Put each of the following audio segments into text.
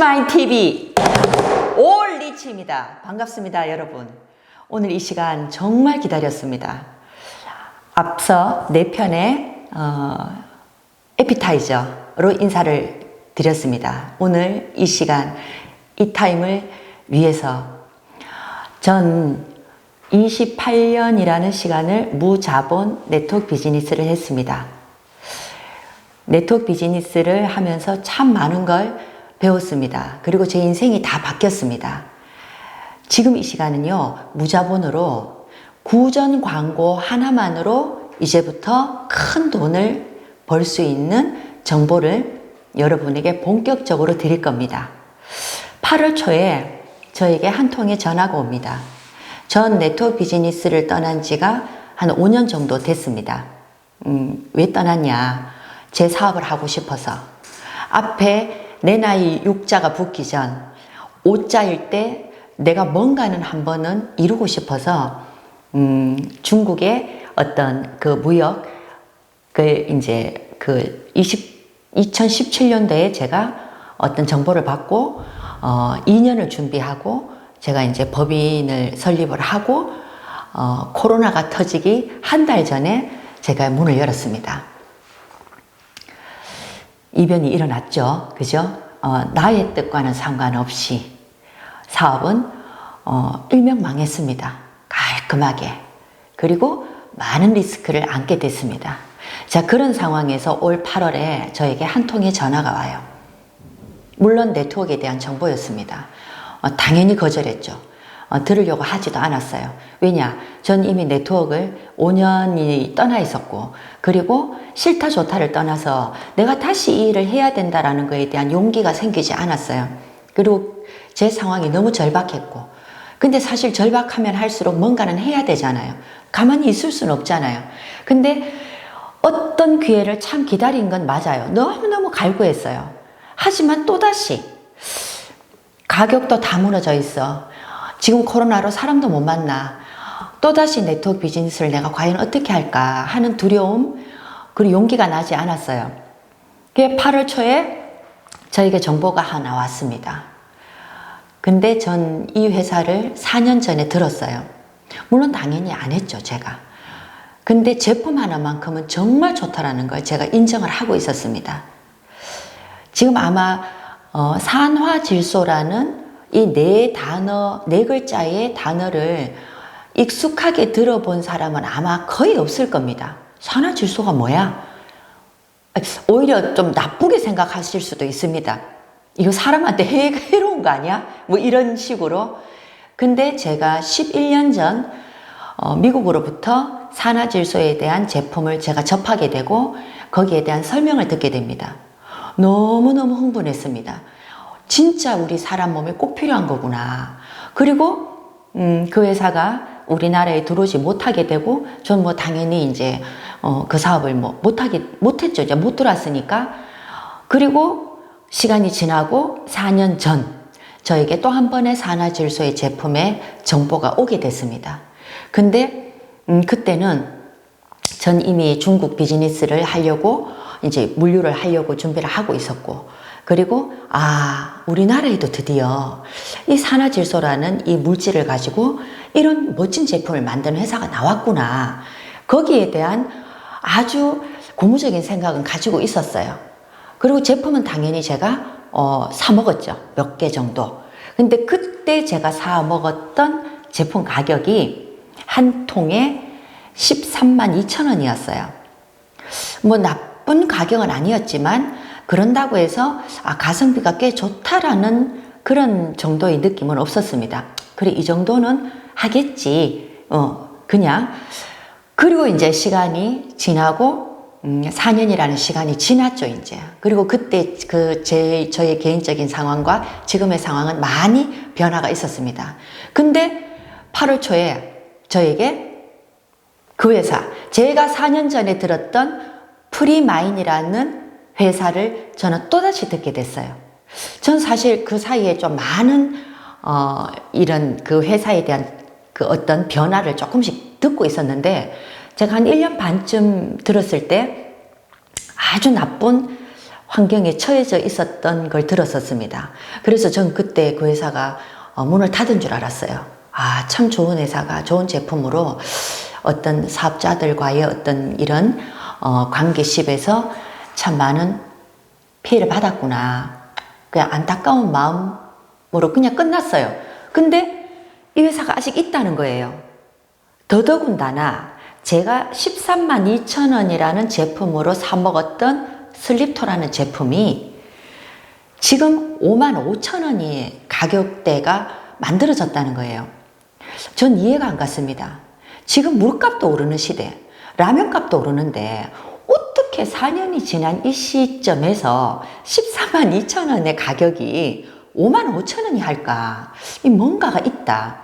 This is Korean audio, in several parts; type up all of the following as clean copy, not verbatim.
리치마인 TV 올 리치입니다. 반갑습니다, 여러분. 오늘 이 시간 정말 기다렸습니다. 앞서 4편의 에피타이저로 인사를 드렸습니다. 오늘 이 시간, 이 타임을 위해서 전 28년이라는 시간을 무자본 네트워크 비즈니스를 했습니다. 네트워크 비즈니스를 하면서 참 많은 걸 배웠습니다. 그리고 제 인생이 다 바뀌었습니다. 지금 이 시간은요, 무자본으로 구전 광고 하나만으로 이제부터 큰 돈을 벌 수 있는 정보를 여러분에게 본격적으로 드릴 겁니다. 8월 초에 저에게 한 통의 전화가 옵니다. 전 네트워크 비즈니스를 떠난 지가 한 5년 정도 됐습니다. 왜 떠났냐? 제 사업을 하고 싶어서. 앞에 내 나이 6자가 붙기 전 5자일 때 내가 뭔가는 한 번은 이루고 싶어서 중국의 어떤 그 무역 이제 2017년도에 제가 어떤 정보를 받고 2년을 준비하고 제가 이제 법인을 설립을 하고 코로나가 터지기 한 달 전에 제가 문을 열었습니다. 이변이 일어났죠. 그죠? 나의 뜻과는 상관없이 사업은 일명망했습니다. 깔끔하게. 그리고 많은 리스크를 안게 됐습니다. 자, 그런 상황에서 올 8월에 저에게 한 통의 전화가 와요. 물론 네트워크에 대한 정보였습니다. 당연히 거절했죠. 들으려고 하지도 않았어요. 왜냐? 전 이미 네트워크를 5년이 떠나 있었고, 그리고 싫다 좋다를 떠나서 내가 다시 이 일을 해야 된다라는 것에 대한 용기가 생기지 않았어요. 그리고 제 상황이 너무 절박했고, 근데 사실 절박하면 할수록 뭔가는 해야 되잖아요. 가만히 있을 수는 없잖아요. 근데 어떤 기회를 참 기다린 건 맞아요. 너무너무 갈구했어요. 하지만 또다시 가격도 다 무너져 있어. 지금 코로나로 사람도 못 만나. 또다시 네트워크 비즈니스를 내가 과연 어떻게 할까 하는 두려움, 그리고 용기가 나지 않았어요. 8월 초에 저에게 정보가 하나 왔습니다. 근데 전 이 회사를 4년 전에 들었어요. 물론 당연히 안 했죠, 제가. 근데 제품 하나만큼은 정말 좋다라는 걸 제가 인정을 하고 있었습니다. 지금 아마 산화질소라는 이 네 글자의 단어를 익숙하게 들어본 사람은 아마 거의 없을 겁니다. 산화질소가 뭐야? 오히려 좀 나쁘게 생각하실 수도 있습니다. 이거 사람한테 해로운 거 아니야? 뭐 이런 식으로. 근데 제가 11년 전 미국으로부터 산화질소에 대한 제품을 제가 접하게 되고 거기에 대한 설명을 듣게 됩니다. 너무너무 흥분했습니다. 진짜 우리 사람 몸에 꼭 필요한 거구나. 그리고 그 회사가 우리나라에 들어오지 못하게 되고 전 뭐 당연히 이제 그 사업을 뭐 못했죠. 이제 못 들어왔으니까. 그리고 시간이 지나고 4년 전 저에게 또 한 번의 산화질소의 제품의 정보가 오게 됐습니다. 근데 그때는 전 이미 중국 비즈니스를 하려고 이제 물류를 하려고 준비를 하고 있었고, 그리고 우리나라에도 드디어 이 산화질소라는 이 물질을 가지고 이런 멋진 제품을 만드는 회사가 나왔구나. 거기에 대한 아주 고무적인 생각은 가지고 있었어요. 그리고 제품은 당연히 제가 사 먹었죠. 몇 개 정도. 근데 그때 제가 사 먹었던 제품 가격이 한 통에 13만 2천 원이었어요. 뭐 나쁜 가격은 아니었지만 그런다고 해서 가성비가 꽤 좋다라는 그런 정도의 느낌은 없었습니다. 그래, 이 정도는 하겠지. 그냥. 그리고 이제 시간이 지나고 4년이라는 시간이 지났죠, 이제. 그리고 그때 저의 개인적인 상황과 지금의 상황은 많이 변화가 있었습니다. 근데 8월 초에 저에게 그 회사, 제가 4년 전에 들었던 프리마인이라는 회사를 저는 또다시 듣게 됐어요. 전 사실 그 사이에 좀 많은 이런 그 회사에 대한 그 어떤 변화를 조금씩 듣고 있었는데, 제가 한 1년 반쯤 들었을 때 아주 나쁜 환경에 처해져 있었던 걸 들었었습니다. 그래서 전 그때 그 회사가 문을 닫은 줄 알았어요. 아, 참 좋은 회사가 좋은 제품으로 어떤 사업자들과의 어떤 이런 관계십에서 참 많은 피해를 받았구나. 그냥 안타까운 마음으로 그냥 끝났어요. 근데 이 회사가 아직 있다는 거예요. 더더군다나 제가 13만 2천 원이라는 제품으로 사먹었던 슬립토라는 제품이 지금 5만 5천 원이 가격대가 만들어졌다는 거예요. 전 이해가 안 갔습니다. 지금 물값도 오르는 시대, 라면값도 오르는데 어떻게 4년이 지난 이 시점에서 14만 2천 원의 가격이 5만 5천 원이 할까? 이 뭔가가 있다.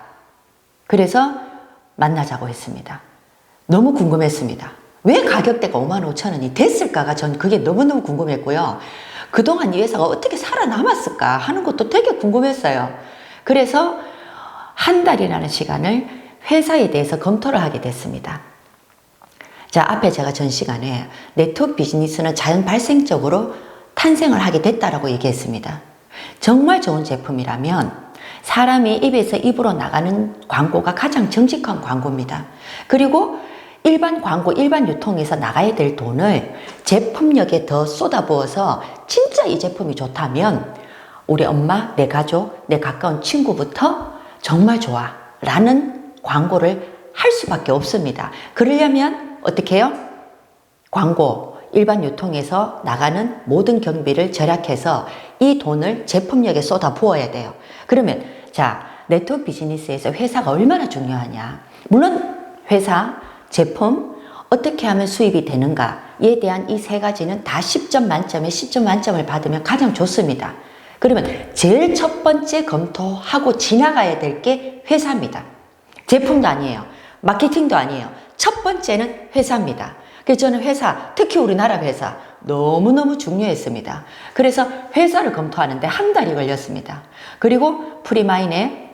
그래서 만나자고 했습니다. 너무 궁금했습니다. 왜 가격대가 5만 5천 원이 됐을까가 전 그게 너무너무 궁금했고요. 그동안 이 회사가 어떻게 살아남았을까 하는 것도 되게 궁금했어요. 그래서 한 달이라는 시간을 회사에 대해서 검토를 하게 됐습니다. 자, 앞에 제가 전 시간에 네트워크 비즈니스는 자연 발생적으로 탄생을 하게 됐다라고 얘기했습니다. 정말 좋은 제품이라면 사람이 입에서 입으로 나가는 광고가 가장 정직한 광고입니다. 그리고 일반 광고, 일반 유통에서 나가야 될 돈을 제품력에 더 쏟아부어서 진짜 이 제품이 좋다면 우리 엄마, 내 가족, 내 가까운 친구부터 정말 좋아 라는 광고를 할 수밖에 없습니다. 그러려면 어떻게 해요? 광고, 일반 유통에서 나가는 모든 경비를 절약해서 이 돈을 제품력에 쏟아 부어야 돼요. 그러면 자, 네트워크 비즈니스에서 회사가 얼마나 중요하냐. 물론 회사, 제품, 어떻게 하면 수입이 되는가에 대한 이 세 가지는 다 10점 만점에 10점 만점을 받으면 가장 좋습니다. 그러면 제일 첫 번째 검토하고 지나가야 될 게 회사입니다. 제품도 아니에요. 마케팅도 아니에요. 첫 번째는 회사입니다. 그래서 저는 회사, 특히 우리나라 회사 너무너무 중요했습니다. 그래서 회사를 검토하는데 한 달이 걸렸습니다. 그리고 프리마인의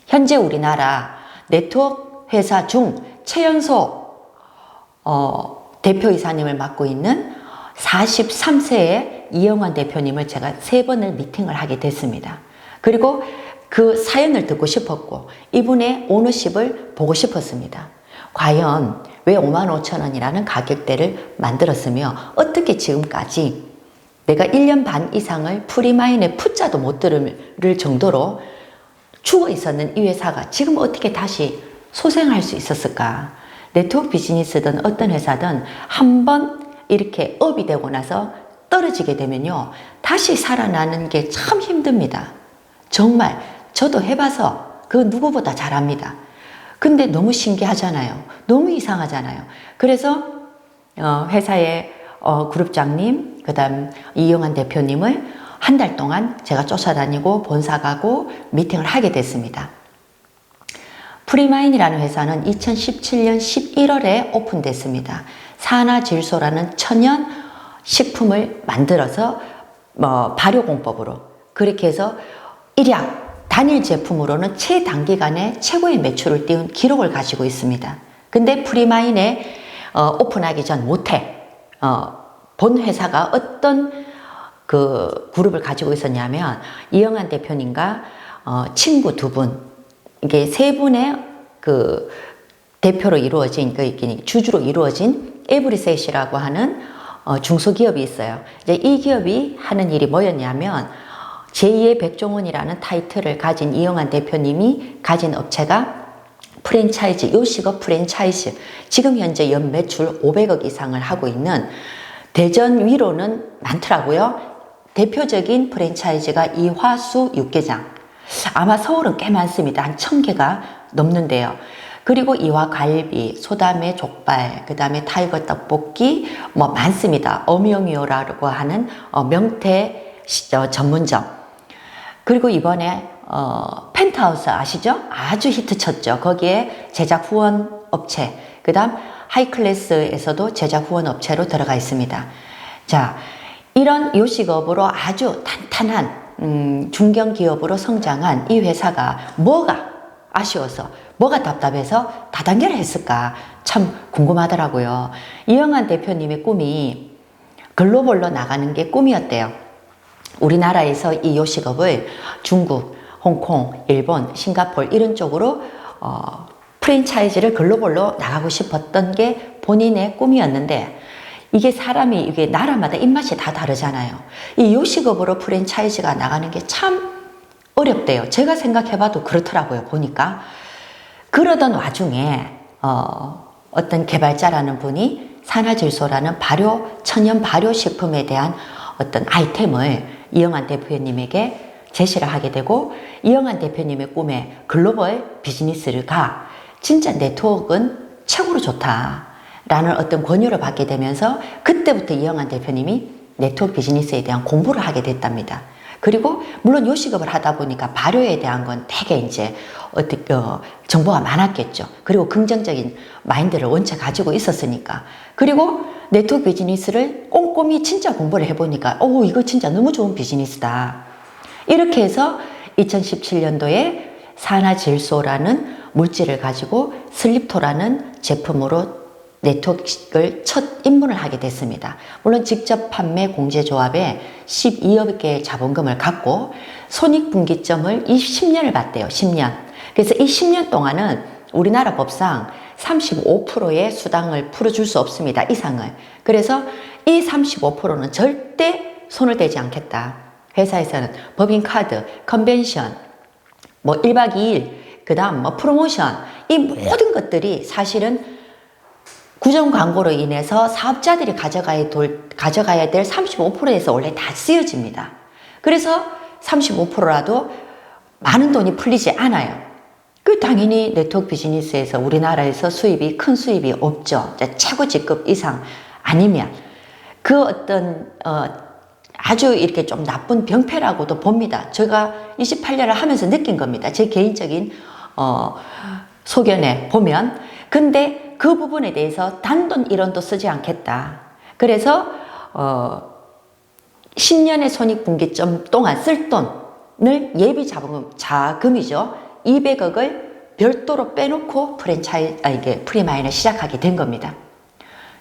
현재 우리나라 네트워크 회사 중 최연소 대표이사님을 맡고 있는 43세의 이영환 대표님을 제가 3번을 미팅을 하게 됐습니다. 그리고 그 사연을 듣고 싶었고 이분의 오너십을 보고 싶었습니다. 과연 왜 5만 5천 원이라는 가격대를 만들었으며 어떻게 지금까지 내가 1년 반 이상을 프리마인의 푸자도 못 들을 정도로 죽어 있었는 이 회사가 지금 어떻게 다시 소생할 수 있었을까? 네트워크 비즈니스든 어떤 회사든 한번 이렇게 업이 되고 나서 떨어지게 되면요. 다시 살아나는 게 참 힘듭니다. 정말 저도 해봐서 그 누구보다 잘합니다. 근데 너무 신기하잖아요. 너무 이상하잖아요. 그래서 회사의 그룹장님, 그 다음 이영환 대표님을 한 달 동안 제가 쫓아다니고 본사 가고 미팅을 하게 됐습니다. 프리마인이라는 회사는 2017년 11월에 오픈됐습니다. 산화질소라는 천연 식품을 만들어서 발효공법으로 그렇게 해서 일약 단일 제품으로는 최단기간에 최고의 매출을 띄운 기록을 가지고 있습니다. 근데 프리마인에 오픈하기 전 모태 본 회사가 어떤 그 그룹을 가지고 있었냐면 이영환 대표님과 친구 2분, 이게 3분의 그 대표로 이루어진 주주로 이루어진 에브리셋이라고 하는 중소기업이 있어요. 이제 이 기업이 하는 일이 뭐였냐면 제2의 백종원이라는 타이틀을 가진 이영환 대표님이 가진 업체가 프랜차이즈, 요식업 프랜차이즈, 지금 현재 연 매출 500억 이상을 하고 있는 대전 위로는 많더라고요. 대표적인 프랜차이즈가 이화수 육개장, 아마 서울은 꽤 많습니다. 한 1000개가 넘는데요. 그리고 이화갈비, 소담의 족발, 그 다음에 타이거 떡볶이 뭐 많습니다. 어명이오라고 하는 명태 전문점. 그리고 이번에 펜트하우스 아시죠? 아주 히트쳤죠. 거기에 제작 후원 업체, 그 다음 하이클래스에서도 제작 후원 업체로 들어가 있습니다. 자, 이런 요식업으로 아주 탄탄한 중견기업으로 성장한 이 회사가 뭐가 아쉬워서, 뭐가 답답해서 다단계를 했을까 참 궁금하더라고요. 이영환 대표님의 꿈이 글로벌로 나가는 게 꿈이었대요. 우리나라에서 이 요식업을 중국, 홍콩, 일본, 싱가포르 이런 쪽으로 프랜차이즈를 글로벌로 나가고 싶었던 게 본인의 꿈이었는데 이게 사람이 이게 나라마다 입맛이 다 다르잖아요. 이 요식업으로 프랜차이즈가 나가는 게 참 어렵대요. 제가 생각해봐도 그렇더라고요. 보니까 그러던 와중에 어떤 개발자라는 분이 산화질소라는 천연 발효식품에 대한 어떤 아이템을 이영환 대표님에게 제시를 하게 되고 이영환 대표님의 꿈에 글로벌 비즈니스를 가 진짜 네트워크는 최고로 좋다라는 어떤 권유를 받게 되면서 그때부터 이영환 대표님이 네트워크 비즈니스에 대한 공부를 하게 됐답니다. 그리고 물론 요식업을 하다 보니까 발효에 대한 건 되게 이제 정보가 많았겠죠. 그리고 긍정적인 마인드를 원체 가지고 있었으니까. 그리고 네트워크 비즈니스를 꼼꼼히 진짜 공부를 해보니까 이거 진짜 너무 좋은 비즈니스다. 이렇게 해서 2017년도에 산화질소라는 물질을 가지고 슬립토라는 제품으로 네트워크를 첫 입문을 하게 됐습니다. 물론 직접 판매 공제조합에 12억 개의 자본금을 갖고 손익분기점을 10년을 봤대요. 10년. 그래서 이 10년 동안은 우리나라 법상 35%의 수당을 풀어줄 수 없습니다. 이상을. 그래서 이 35%는 절대 손을 대지 않겠다. 회사에서는 법인카드, 컨벤션, 뭐 1박 2일, 그 다음 뭐 프로모션, 이 모든 것들이 사실은 구정 광고로 인해서 사업자들이 가져가야 될 35%에서 원래 다 쓰여집니다. 그래서 35%라도 많은 돈이 풀리지 않아요. 당연히 네트워크 비즈니스에서 우리나라에서 큰 수입이 없죠. 최고 직급 이상 아니면 그 어떤 아주 이렇게 좀 나쁜 병폐라고도 봅니다. 제가 28년을 하면서 느낀 겁니다. 제 개인적인 소견에 보면. 근데 그 부분에 대해서 단돈 1원도 쓰지 않겠다. 그래서 10년의 손익분기점 동안 쓸 돈을 예비 자금이죠. 200억을 별도로 빼놓고 프리마인을 시작하게 된 겁니다.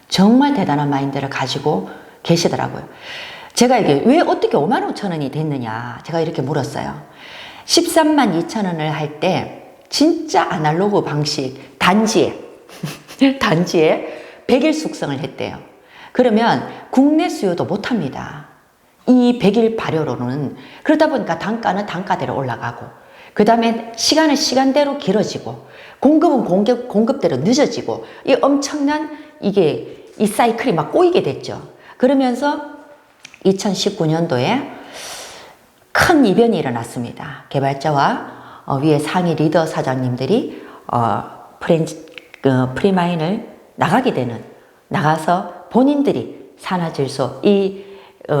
정말 대단한 마인드를 가지고 계시더라고요. 제가 이게 왜 어떻게 5만 5천 원이 됐느냐 제가 이렇게 물었어요. 13만 2천 원을 할 때 진짜 아날로그 방식 단지에 100일 숙성을 했대요. 그러면 국내 수요도 못합니다. 이 100일 발효로는. 그러다 보니까 단가는 단가대로 올라가고 그 다음에 시간은 시간대로 길어지고 공급은 공급대로 늦어지고 이 엄청난 이 사이클이 막 꼬이게 됐죠. 그러면서 2019년도에 큰 이변이 일어났습니다. 개발자와 위에 상위 리더 사장님들이 프리마인을 나가서 본인들이 산화질소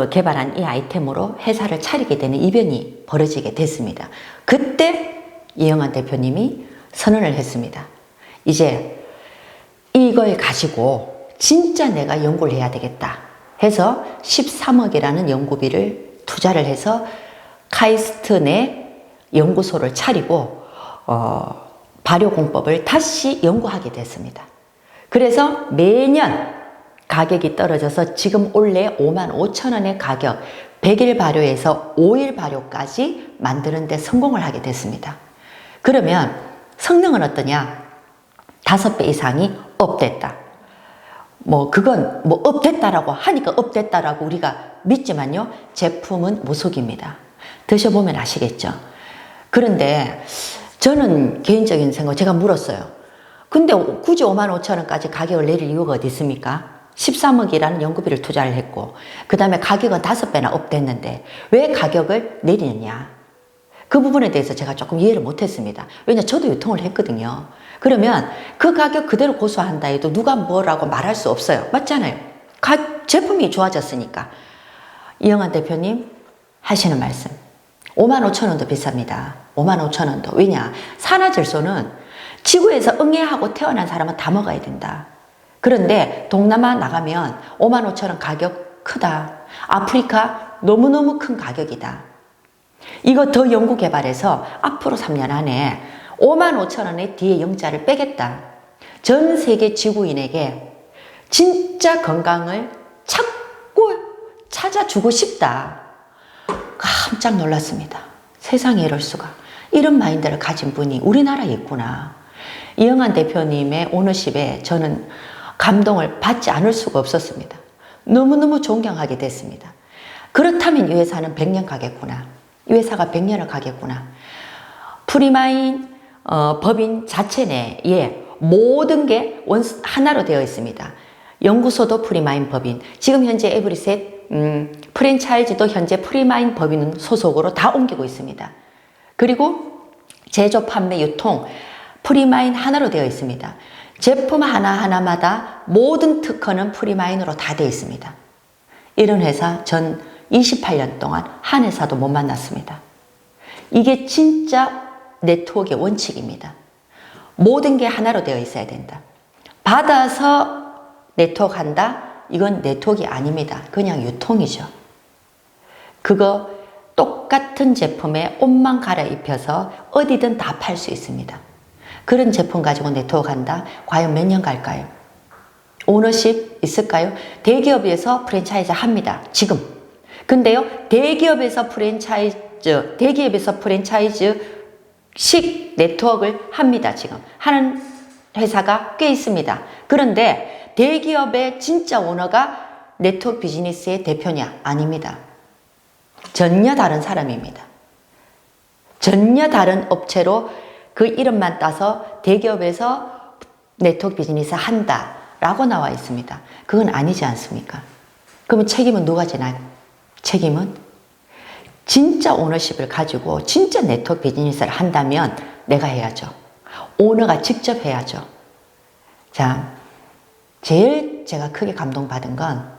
개발한 이 아이템으로 회사를 차리게 되는 이변이 벌어지게 됐습니다. 그때 이영환 대표님이 선언을 했습니다. 이제 이걸 가지고 진짜 내가 연구를 해야 되겠다 해서 13억이라는 연구비를 투자를 해서 카이스트 내 연구소를 차리고 발효공법을 다시 연구하게 됐습니다. 그래서 매년 가격이 떨어져서 지금 원래 5만 5천 원의 가격 100일 발효에서 5일 발효까지 만드는 데 성공을 하게 됐습니다. 그러면 성능은 어떠냐? 5배 이상이 업됐다. 그건 업됐다라고 하니까 업됐다라고 우리가 믿지만요. 제품은 무속입니다. 드셔보면 아시겠죠? 그런데 저는 개인적인 생각 제가 물었어요. 근데 굳이 5만 5천 원까지 가격을 내릴 이유가 어디 있습니까? 13억이라는 연구비를 투자를 했고 그 다음에 가격은 5배나 업됐는데 왜 가격을 내리느냐? 그 부분에 대해서 제가 조금 이해를 못했습니다. 왜냐 저도 유통을 했거든요. 그러면 그 가격 그대로 고수한다 해도 누가 뭐라고 말할 수 없어요. 맞잖아요. 제품이 좋아졌으니까. 이영환 대표님 하시는 말씀 5만 5천 원도 비쌉니다. 5만 5천 원도. 왜냐? 산화질소는 지구에서 응애하고 태어난 사람은 다 먹어야 된다. 그런데 동남아 나가면 5만 5천 원 가격 크다. 아프리카 너무너무 큰 가격이다. 이거 더 연구 개발해서 앞으로 3년 안에 5만 5천 원의 뒤에 영자를 빼겠다. 전 세계 지구인에게 진짜 건강을 찾고 찾아주고 싶다. 깜짝 놀랐습니다. 세상에 이럴 수가. 이런 마인드를 가진 분이 우리나라에 있구나. 이영환 대표님의 오너십에 저는 감동을 받지 않을 수가 없었습니다. 너무너무 존경하게 됐습니다. 그렇다면 이 회사는 100년 가겠구나. 이 회사가 100년을 가겠구나. 프리마인 법인 자체 내에 모든 게 하나로 되어 있습니다. 연구소도 프리마인 법인, 지금 현재 에브리셋 프랜차이즈도 현재 프리마인 법인 소속으로 다 옮기고 있습니다. 그리고 제조, 판매, 유통 프리마인 하나로 되어 있습니다. 제품 하나하나마다 모든 특허는 프리마인으로 다 되어 있습니다. 이런 회사 전 28년 동안 한 회사도 못 만났습니다. 이게 진짜 네트워크의 원칙입니다. 모든 게 하나로 되어 있어야 된다. 받아서 네트워크 한다? 이건 네트워크가 아닙니다. 그냥 유통이죠. 그거 똑같은 제품에 옷만 갈아입혀서 어디든 다 팔 수 있습니다. 그런 제품 가지고 네트워크 한다? 과연 몇 년 갈까요? 오너십 있을까요? 대기업에서 프랜차이즈 합니다. 지금. 근데요, 대기업에서 프랜차이즈식 네트워크를 합니다. 지금. 하는 회사가 꽤 있습니다. 그런데 대기업의 진짜 오너가 네트워크 비즈니스의 대표냐? 아닙니다. 전혀 다른 사람입니다. 전혀 다른 업체로 그 이름만 따서 대기업에서 네트워크 비즈니스 한다 라고 나와 있습니다. 그건 아니지 않습니까? 그러면 책임은 누가 지나요? 책임은 진짜 오너십을 가지고 진짜 네트워크 비즈니스를 한다면 내가 해야죠. 오너가 직접 해야죠. 자, 제일 제가 크게 감동받은 건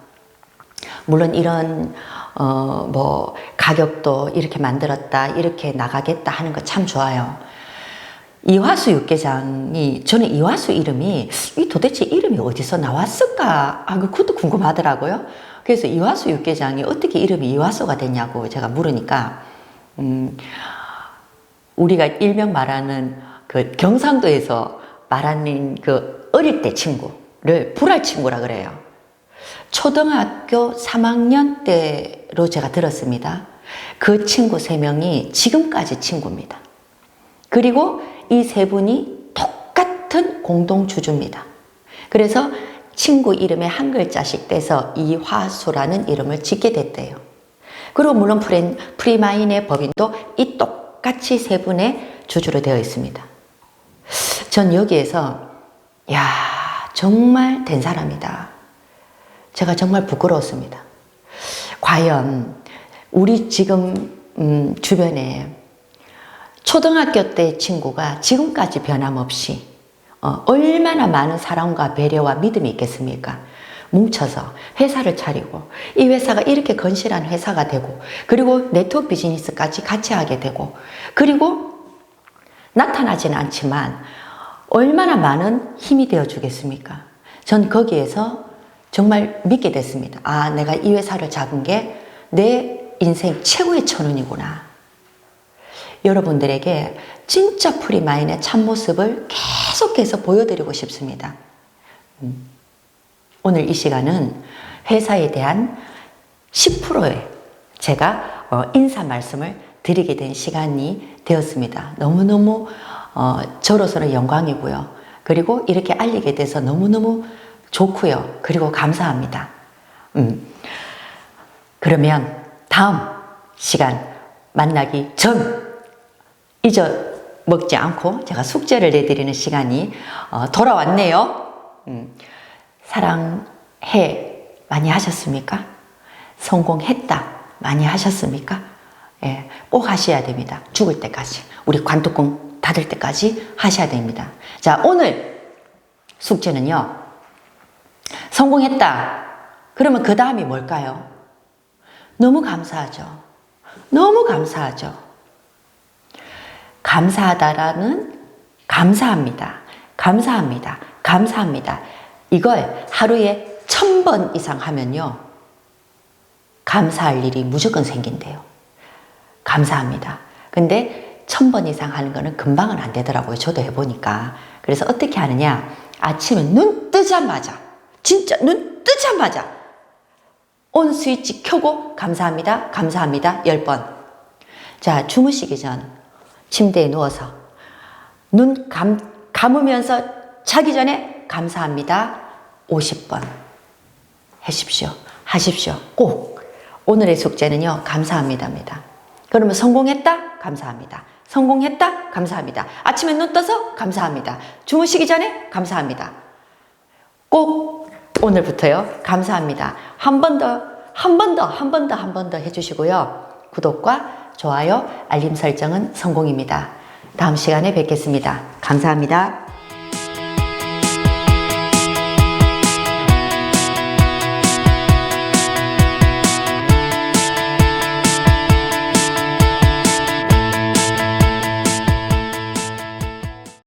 물론 이런 가격도 이렇게 만들었다, 이렇게 나가겠다 하는 거 참 좋아요. 이화수 육개장이, 저는 이화수 이름이 도대체 이름이 어디서 나왔을까? 그것도 궁금하더라고요. 그래서 이화수 육개장이 어떻게 이름이 이화수가 됐냐고 제가 물으니까 우리가 일명 말하는 그 경상도에서 말하는 그 어릴 때 친구를 불알 친구라 그래요. 초등학교 3학년 때로 제가 들었습니다. 그 친구 3명이 지금까지 친구입니다. 그리고 이 3분이 똑같은 공동주주입니다. 그래서 친구 이름에 한 글자씩 떼서 이화수라는 이름을 짓게 됐대요. 그리고 물론 프리마인의 법인도 이 똑같이 3분의 주주로 되어 있습니다. 전 여기에서 야, 정말 된 사람이다. 제가 정말 부끄러웠습니다. 과연 우리 지금 주변에 초등학교 때 친구가 지금까지 변함없이 얼마나 많은 사랑과 배려와 믿음이 있겠습니까? 뭉쳐서 회사를 차리고 이 회사가 이렇게 건실한 회사가 되고 그리고 네트워크 비즈니스까지 같이 하게 되고 그리고 나타나지는 않지만 얼마나 많은 힘이 되어 주겠습니까? 전 거기에서 정말 믿게 됐습니다. 아, 내가 이 회사를 잡은 게 내 인생 최고의 천운이구나. 여러분들에게 진짜 프리마인의 참모습을 계속해서 보여드리고 싶습니다. 오늘 이 시간은 회사에 대한 10%의 제가 인사 말씀을 드리게 된 시간이 되었습니다. 너무너무 저로서는 영광이고요. 그리고 이렇게 알리게 돼서 너무너무 좋고요. 그리고 감사합니다. 그러면 다음 시간 만나기 전 잊어먹지 않고 제가 숙제를 내드리는 시간이 돌아왔네요. 사랑해 많이 하셨습니까? 성공했다 많이 하셨습니까? 예, 꼭 하셔야 됩니다. 죽을 때까지 우리 관뚜껑 닫을 때까지 하셔야 됩니다. 자, 오늘 숙제는요. 성공했다. 그러면 그 다음이 뭘까요? 너무 감사하죠. 너무 감사하죠. 감사하다라는 감사합니다. 감사합니다. 감사합니다. 이걸 하루에 1000번 이상 하면요. 감사할 일이 무조건 생긴대요. 감사합니다. 근데 1000번 이상 하는 거는 금방은 안 되더라고요. 저도 해보니까. 그래서 어떻게 하느냐. 아침에 눈 뜨자마자 진짜 눈 뜨자마자 온 스위치 켜고 감사합니다. 감사합니다. 10번. 자, 주무시기 전 침대에 누워서 눈 감으면서 자기 전에 감사합니다. 50번. 하십시오. 꼭. 오늘의 숙제는요, 감사합니다입니다. 그러면 성공했다? 감사합니다. 성공했다? 감사합니다. 아침에 눈 떠서 감사합니다. 주무시기 전에 감사합니다. 꼭 오늘부터요, 감사합니다. 한 번 더 해주시고요. 구독과 좋아요, 알림 설정은 성공입니다. 다음 시간에 뵙겠습니다. 감사합니다.